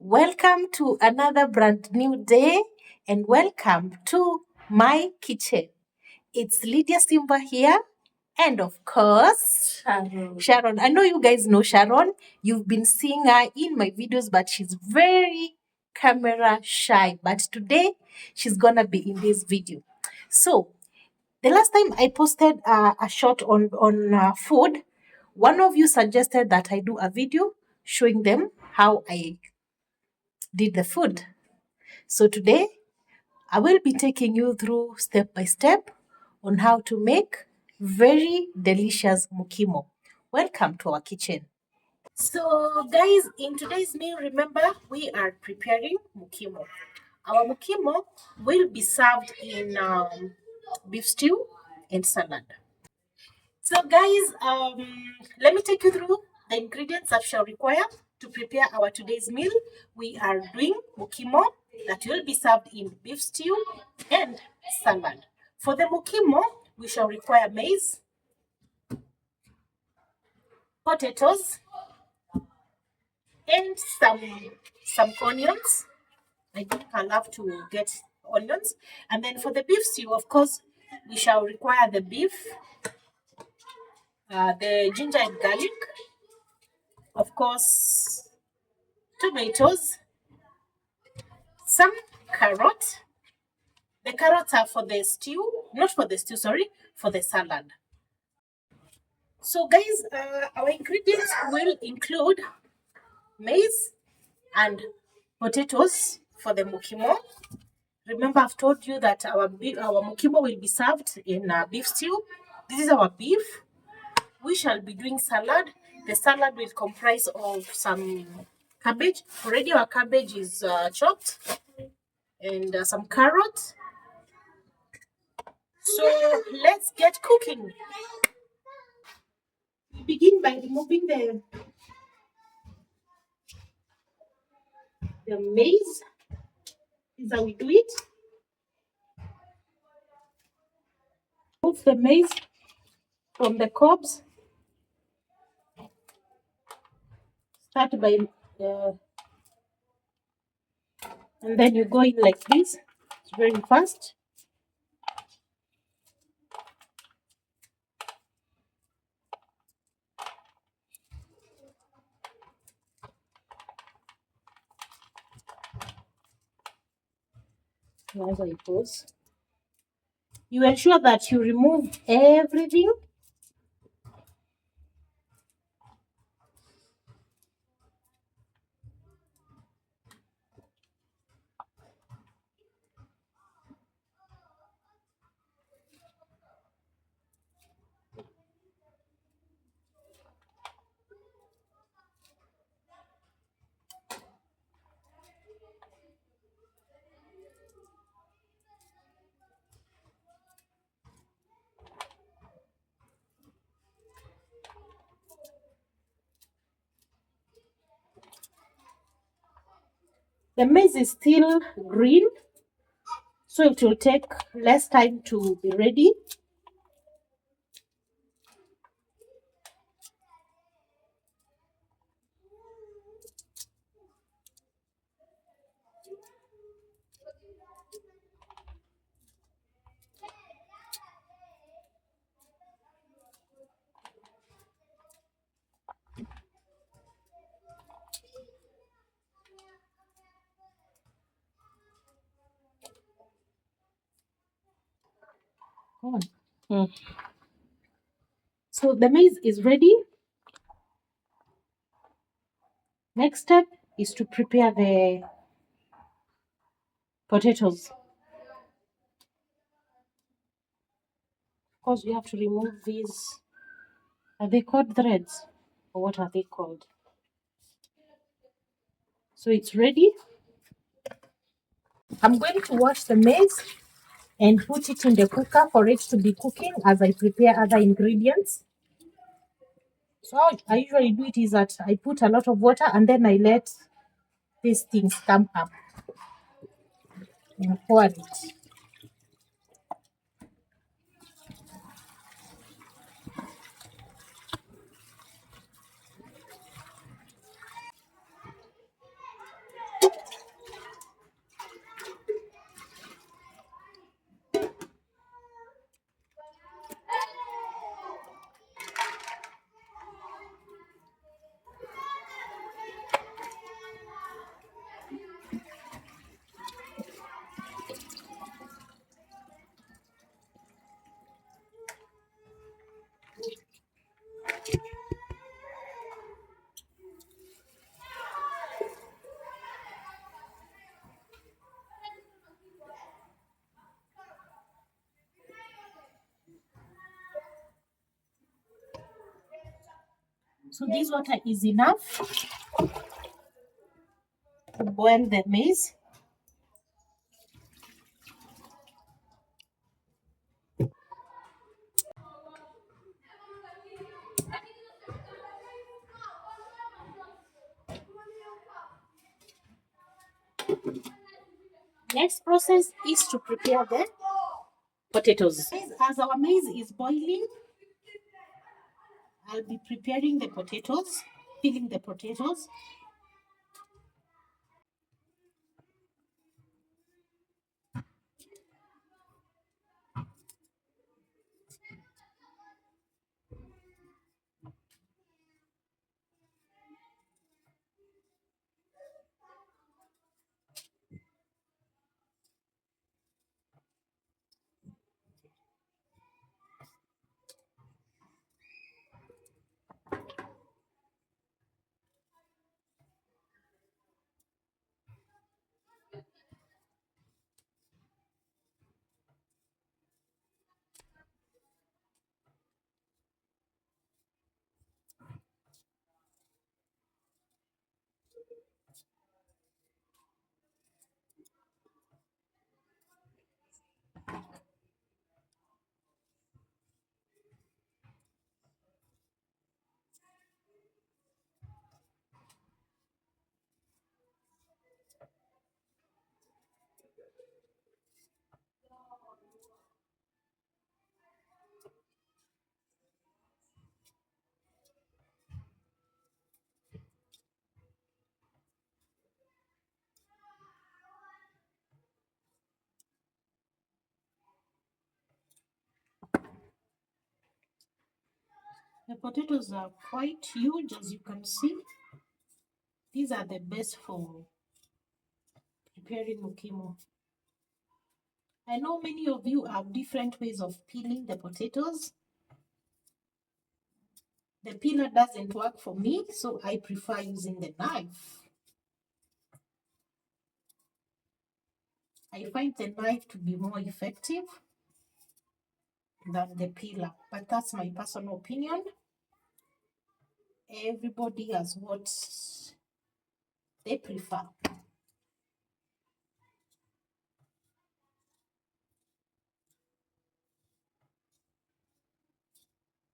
Welcome to another brand new day and welcome to my kitchen. It's Lydia Simba here and of course, Sharon. I know you guys know Sharon. You've been seeing her in my videos, but she's very camera shy. But today, she's gonna be in this video. So, the last time I posted a shot on food, one of you suggested that I do a video showing them how I did the food. So today I will be taking you through step by step on how to make very delicious mukimo. Welcome to our kitchen. So guys, in today's meal, remember we are preparing mukimo. Our mukimo will be served in beef stew and salad. So guys, let me take you through the ingredients that shall require to prepare our today's meal. We are doing mukimo that will be served in beef stew and salad. For the mukimo, we shall require maize, potatoes, and some onions. I think I love to get onions. And then for the beef stew, of course, we shall require the beef, the ginger and garlic, of course, tomatoes, some carrot. The carrots are for the stew, not for the stew, sorry, for the salad. So guys, our ingredients will include maize and potatoes for the mukimo. Remember, I've told you that our mukimo will be served in beef stew. This is our beef. We shall be doing salad. The salad will comprise of some cabbage. Already our cabbage is chopped, and some carrot. So let's get cooking. We begin by removing the maize. This is how we do it. Remove the maize from the cobs. Start by, and then you go in like this. It's very fast. As I pause, you ensure that you remove everything. The maize is still green, so it will take less time to be ready. Come on. So the maize is ready. Next step is to prepare the potatoes. Of course, you have to remove these. Are they called threads? Or what are they called? So it's ready. I'm going to wash the maize and put it in the cooker for it to be cooking as I prepare other ingredients. So how I usually do it is that I put a lot of water and then I let these things come up and pour it. So this water is enough to boil the maize. Next process is to prepare the potatoes. As our maize is boiling, I'll be preparing the potatoes, peeling the potatoes. The potatoes are quite huge, as you can see. These are the best for preparing mukimo. I know many of you have different ways of peeling the potatoes. The peeler doesn't work for me, so I prefer using the knife. I find the knife to be more effective than the peeler, but that's my personal opinion. Everybody has what they prefer.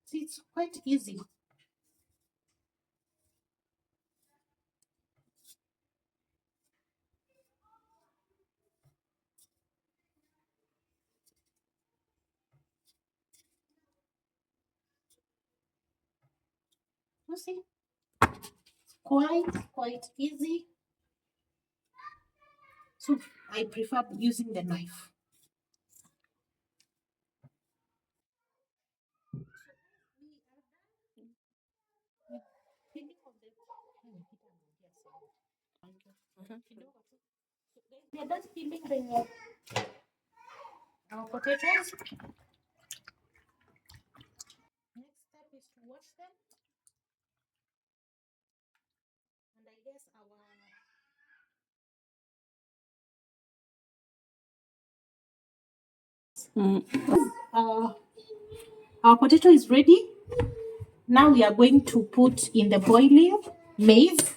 See, it's quite easy. You see, quite easy. So I prefer using the knife. We are done peeling the potatoes. Next step is to wash them. And I guess uh, our potato is ready. Now we are going to put in the boiling maize.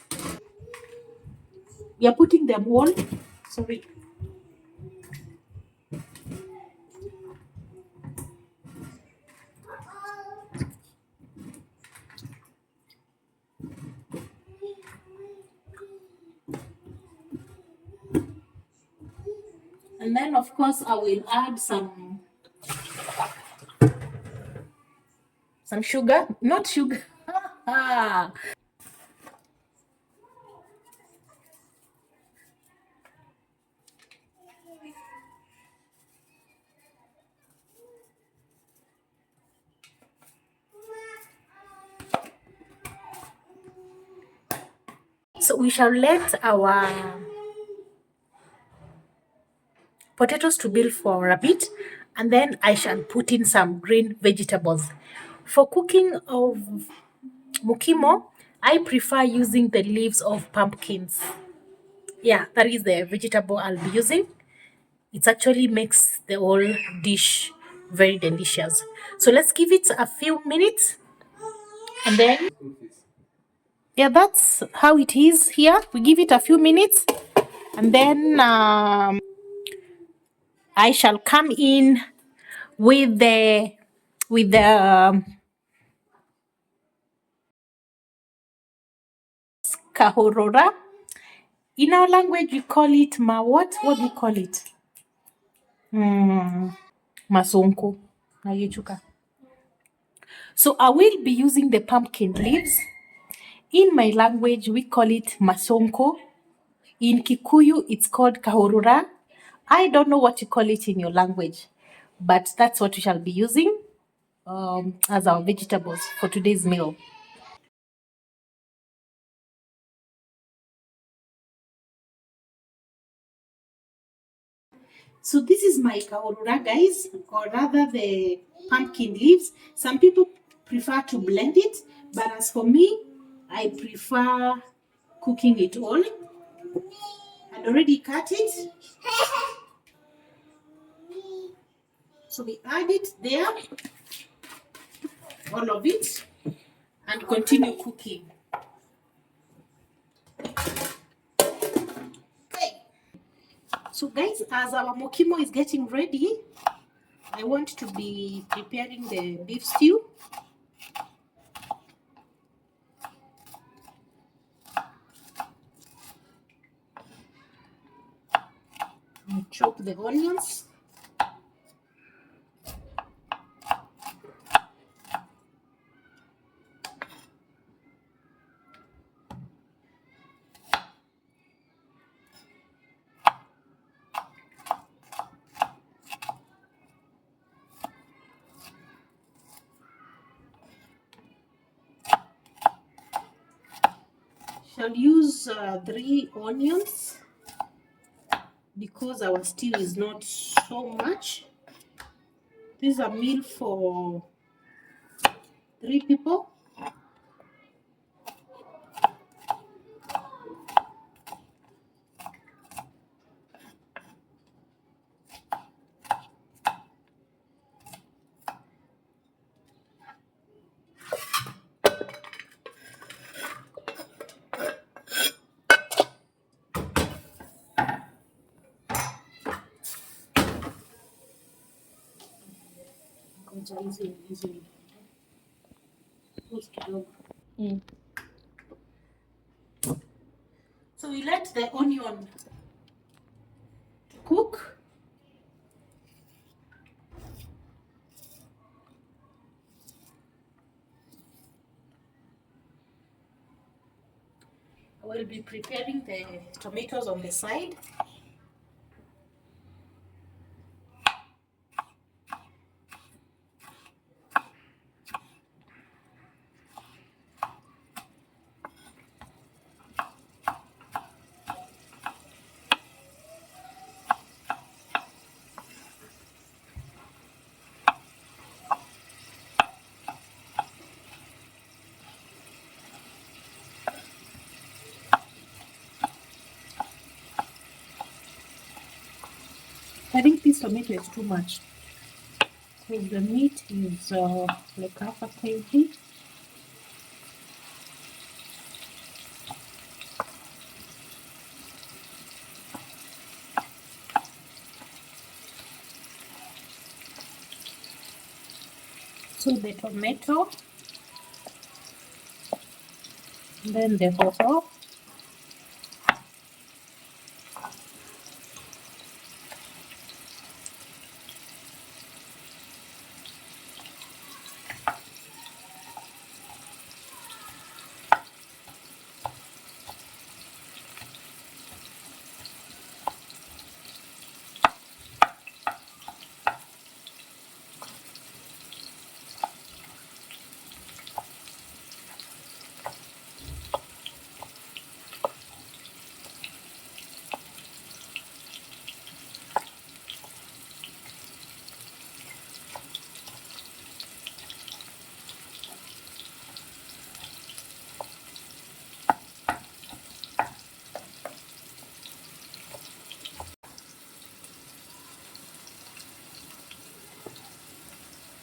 We are putting them all. Sorry. And then of course I will add some sugar. Not sugar. So we shall let our potatoes to boil for a bit, and then I shall put in some green vegetables. For cooking of mukimo, I prefer using the leaves of pumpkins. Yeah, that is the vegetable I'll be using. It actually makes the whole dish very delicious. So let's give it a few minutes and then yeah, that's how it is here. We give it a few minutes, and then I shall come in with the kahorora. In our language, we call it ma what? What do you call it? Masonko. Nagechuka. So I will be using the pumpkin leaves. In my language, we call it masonko. In Kikuyu, it's called kahorora. I don't know what you call it in your language, but that's what we shall be using as our vegetables for today's meal. So this is my kahorora, guys, or rather the pumpkin leaves. Some people prefer to blend it, but as for me, I prefer cooking it all. I'd already cut it. So we add it there, all of it, and continue cooking. Okay. So guys, as our mukimo is getting ready, I want to be preparing the beef stew. I chop the onions. Shall use 3 onions because our stew is not so much. This is a meal for 3 people. Mm. So we let the onion cook. I will be preparing the tomatoes on the side. I think this tomato is too much. Because the meat is like half a kg. So the tomato, then the hoho,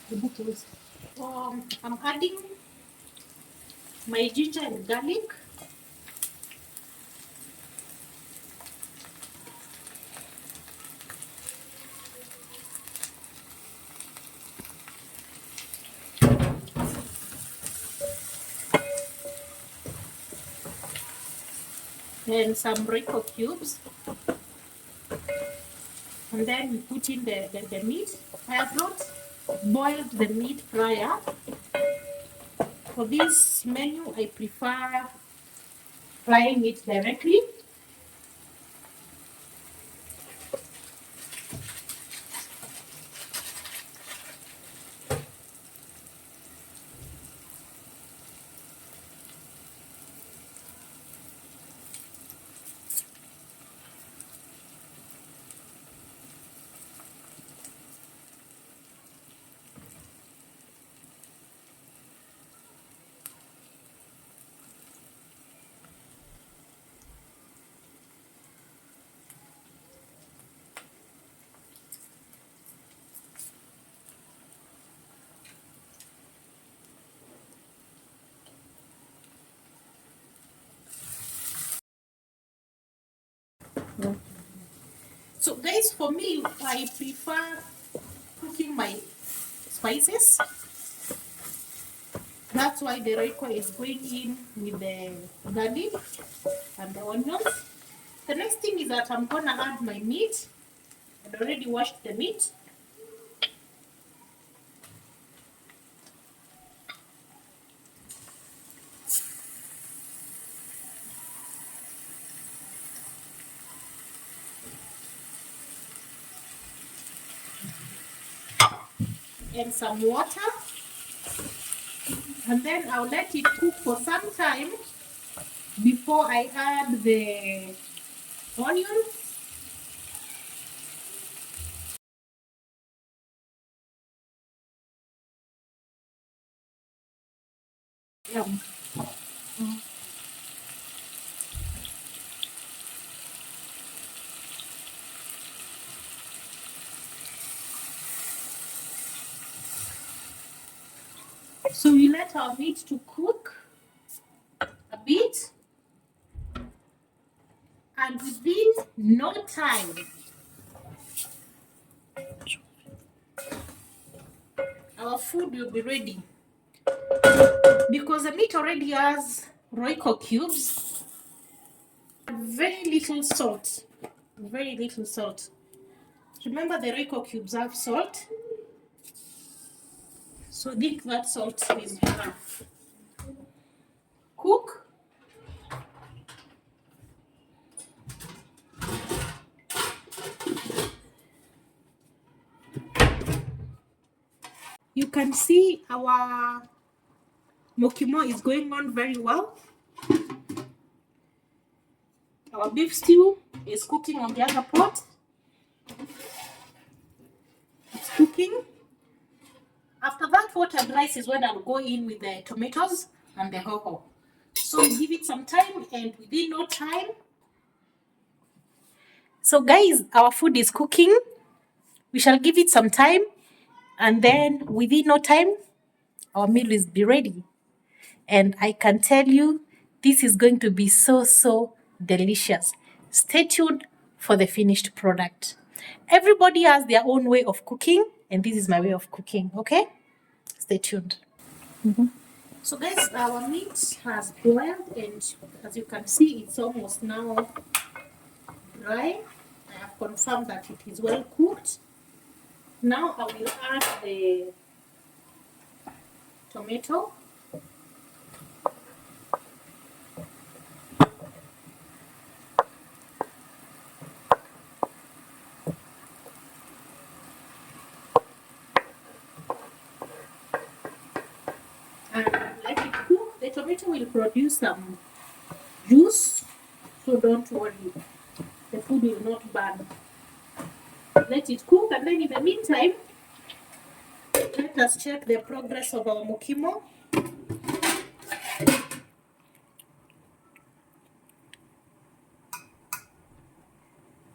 the buttermilk. I'm adding my ginger and garlic. and some Royco cubes. And then we put in the meat. I have not boiled the meat prior. For this menu, I prefer frying it directly. So guys, for me, I prefer cooking my spices. That's why the Royco is going in with the garlic and the onions. The next thing is that I'm gonna add my meat. I've already washed the meat. And some water, and then I'll let it cook for some time before I add the onions. Yum. So we let our meat to cook a bit, and within no time our food will be ready. Because the meat already has Royco cubes, very little salt. Very little salt. Remember, the Royco cubes have salt, so I think that salt is enough. Cook. You can see our Mukimo is going on very well. Our beef stew is cooking on the other pot. It's cooking. After that, watered rice is when I'll go in with the tomatoes and the hoho. So we give it some time, and within no time. So guys, our food is cooking. We shall give it some time, and then within no time, our meal is be ready. And I can tell you, this is going to be so delicious. Stay tuned for the finished product. Everybody has their own way of cooking, and this is my way of cooking, okay? Stay tuned. So guys, our meat has boiled, and as you can see, it's almost now dry. I have confirmed that it is well cooked. Now I will add the tomato. And let it cook. The tomato will produce some juice, so don't worry. The food will not burn. Let it cook, and then in the meantime, let us check the progress of our Mukimo.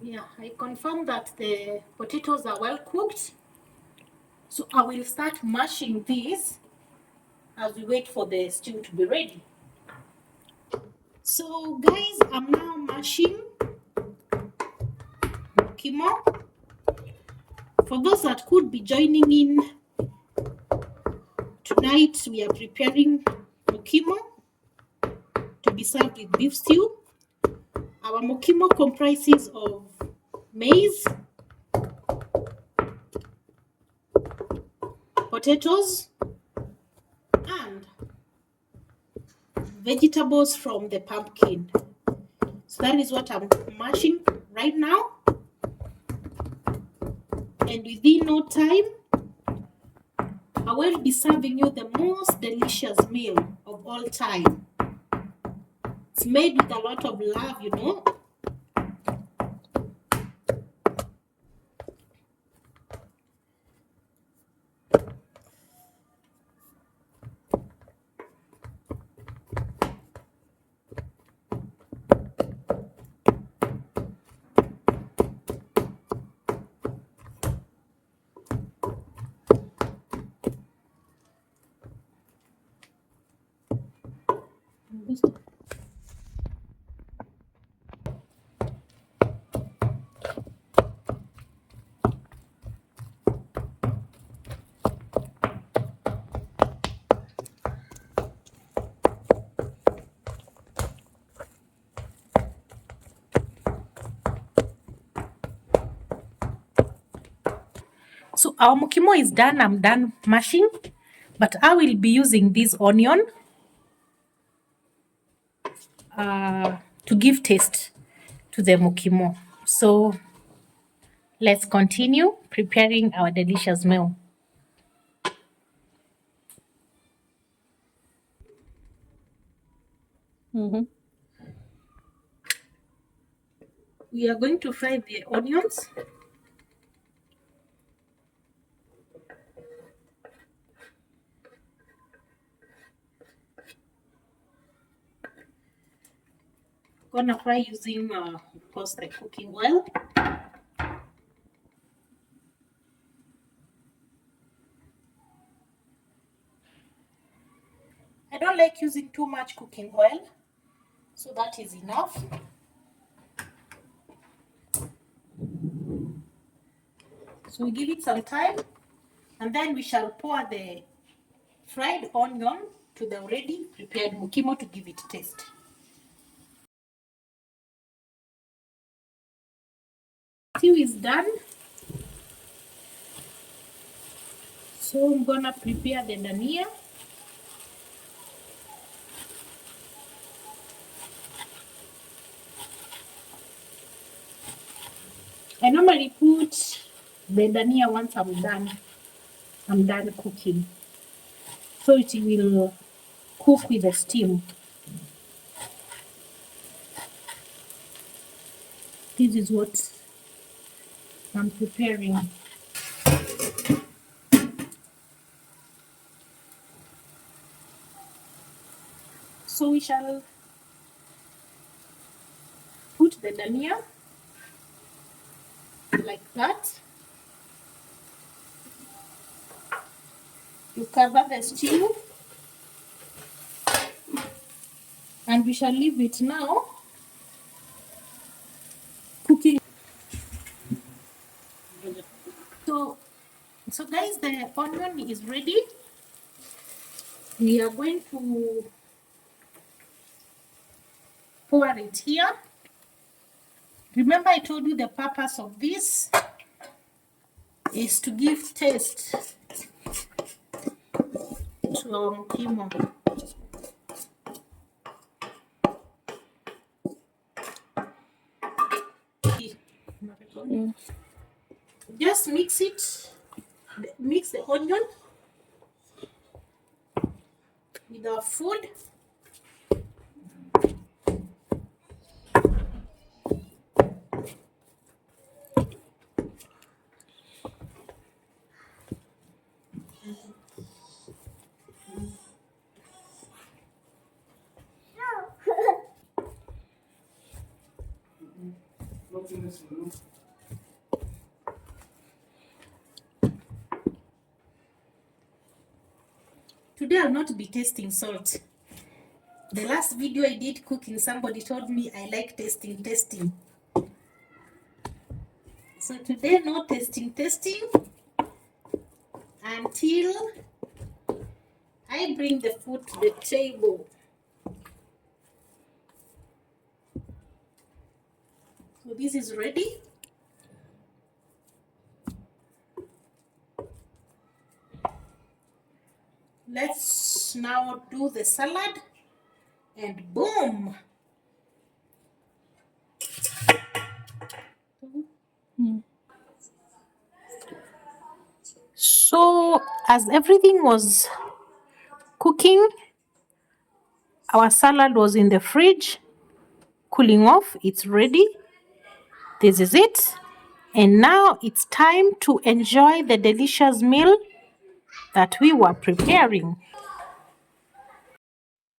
Yeah, I confirm that the potatoes are well cooked. So I will start mashing these as we wait for the stew to be ready. So guys, I'm now mashing Mukimo. For those that could be joining in, tonight we are preparing Mukimo to be served with beef stew. Our mukimo comprises of maize, potatoes, and vegetables from the pumpkin. So that is what I'm mashing right now. And within no time, I will be serving you the most delicious meal of all time. It's made with a lot of love, you know. So our mukimo is done. I'm done mashing, but I will be using this onion to give taste to the mukimo. So let's continue preparing our delicious meal. We are going to fry the onions. Gonna fry using, of course, the cooking oil. I don't like using too much cooking oil, so that is enough. So we give it some time, and then we shall pour the fried onion to the already prepared mukimo to give it taste. Stew is done. So I'm gonna prepare the dania. I normally put the dania once I'm done cooking, so it will cook with the steam. This is what I'm preparing. So we shall put the dania like that. You cover the stew, and we shall leave it now cooking. So guys, the onion is ready. We are going to pour it here. Remember, I told you the purpose of this is to give taste to our mukimo. Just mix the onion with our food. Today I'll not be tasting salt. The last video I did cooking, somebody told me I like tasting. So today, no tasting until I bring the food to the table. So this is ready. Let's now do the salad, and boom. So as everything was cooking, our salad was in the fridge, cooling off. It's ready. This is it. And now it's time to enjoy the delicious meal that we were preparing.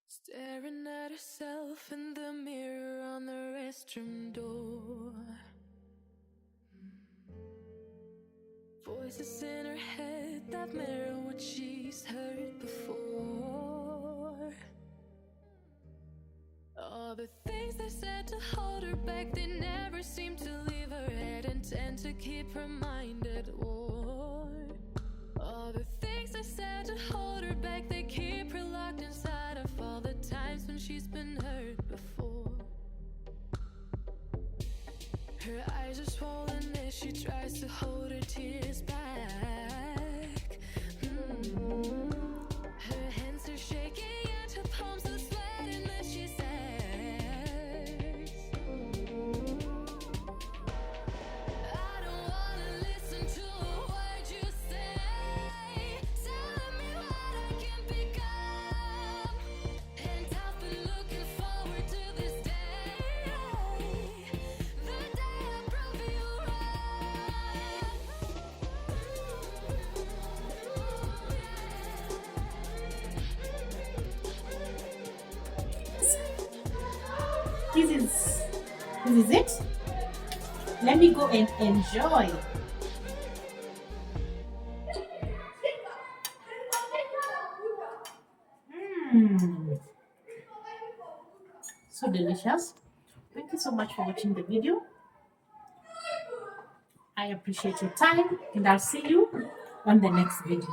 Staring at herself in the mirror on the restroom door. Voices in her head that mirror what she's heard before. All the things they said to hold her back, they never seem to leave her head and tend to keep her mind at war. All the things they said to hold her back, they keep her locked inside of all the times when she's been hurt before. Her eyes are swollen as she tries to hold her tears back. Her hands are shaking and her palms are sweating as she says, I don't wanna listen to a word you say, telling me what I can become. And I've been looking forward to this day, the day I prove you This is it. Let me go and enjoy. So delicious. Thank you so much for watching the video. I appreciate your time, and I'll see you on the next video.